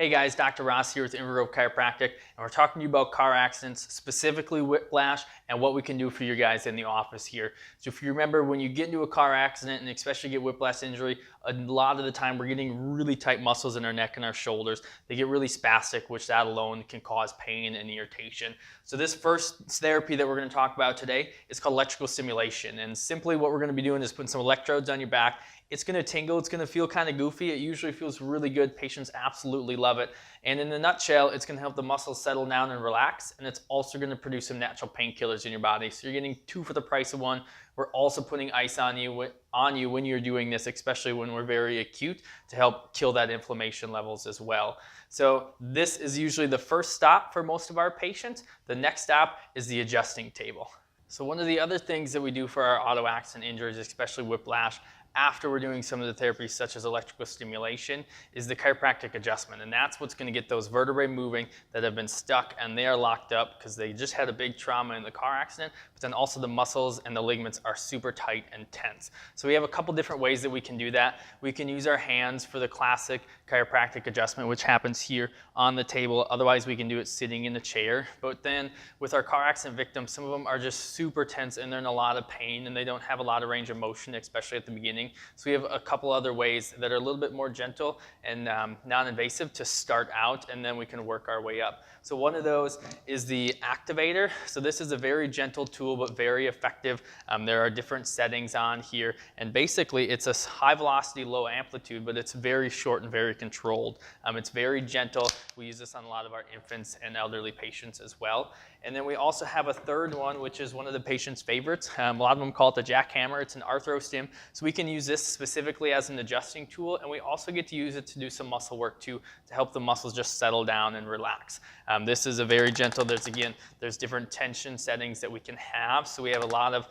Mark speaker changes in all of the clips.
Speaker 1: Hey guys, Dr. Ross here with Inver Chiropractic, and we're talking to you about car accidents, specifically whiplash, and what we can do for you guys in the office here. So if you remember, when you get into a car accident and especially get whiplash injury, a lot of the time we're getting really tight muscles in our neck and our shoulders. They get really spastic, which that alone can cause pain and irritation. So this first therapy that we're going to talk about today is called electrical stimulation. And simply what we're going to be doing is putting some electrodes on your back. It's going to tingle, it's going to feel kind of goofy. It usually feels really good. Patients absolutely love it. And in a nutshell, it's going to help the muscles settle down and relax. And it's also going to produce some natural painkillers in your body. So you're getting two for the price of one. We're also putting ice on you when you're doing this, especially when we're very acute, to help kill that inflammation levels as well. So this is usually the first stop for most of our patients. The next stop is the adjusting table. So one of the other things that we do for our auto accident injuries, especially whiplash, after we're doing some of the therapies such as electrical stimulation, is the chiropractic adjustment. And that's what's going to get those vertebrae moving that have been stuck and they are locked up because they just had a big trauma in the car accident, but then also the muscles and the ligaments are super tight and tense. So we have a couple different ways that we can do that. We can use our hands for the classic chiropractic adjustment, which happens here on the table. Otherwise, we can do it sitting in a chair. But then with our car accident victims, some of them are just super tense and they're in a lot of pain and they don't have a lot of range of motion, especially at the beginning. So we have a couple other ways that are a little bit more gentle and non-invasive to start out, and then we can work our way up. So one of those is the activator. So this is a very gentle tool, but very effective. There are different settings on here, and basically it's a high velocity, low amplitude, but it's very short and very controlled. It's very gentle. We use this on a lot of our infants and elderly patients as well. And then we also have a third one, which is one of the patient's favorites. A lot of them call it the jackhammer. It's an arthro-stim. So we can use this specifically as an adjusting tool, and we also get to use it to do some muscle work too, to help the muscles just settle down and relax. This is a very gentle, there's different tension settings that we can have. So we have a lot of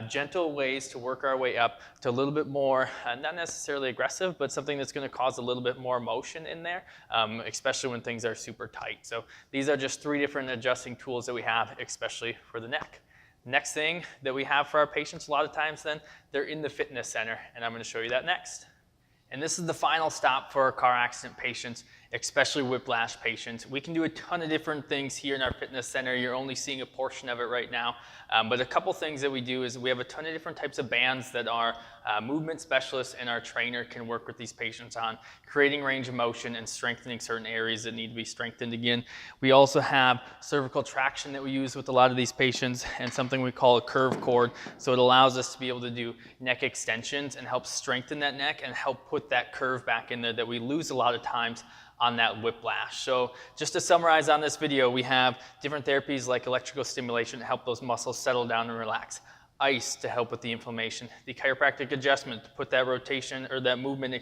Speaker 1: gentle ways to work our way up to a little bit more, not necessarily aggressive, but something that's going to cause a little bit more motion in there, especially when things are super tight. So these are just three different adjusting tools that we have, especially for the neck. Next thing that we have for our patients, a lot of times then, they're in the fitness center, and I'm going to show you that next. And this is the final stop for our car accident patients, especially whiplash patients. We can do a ton of different things here in our fitness center. You're only seeing a portion of it right now. But a couple things that we do is we have a ton of different types of bands that our movement specialists and our trainer can work with these patients on, creating range of motion and strengthening certain areas that need to be strengthened again. We also have cervical traction that we use with a lot of these patients and something we call a curve cord. So it allows us to be able to do neck extensions and help strengthen that neck and help put that curve back in there that we lose a lot of times on that whiplash. So just to summarize on this video, we have different therapies like electrical stimulation to help those muscles settle down and relax. Ice to help with the inflammation, the chiropractic adjustment to put that rotation or that movement,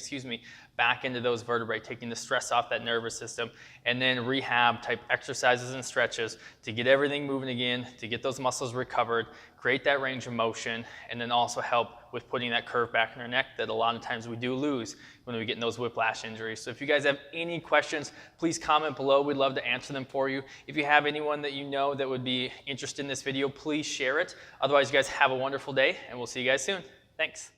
Speaker 1: back into those vertebrae, taking the stress off that nervous system, and then rehab type exercises and stretches to get everything moving again, to get those muscles recovered, create that range of motion, and then also help with putting that curve back in our neck that a lot of times we do lose when we get in those whiplash injuries. So if you guys have any questions, please comment below. We'd love to answer them for you. If you have anyone that you know that would be interested in this video, please share it. Otherwise, you guys have a wonderful day, and we'll see you guys soon. Thanks.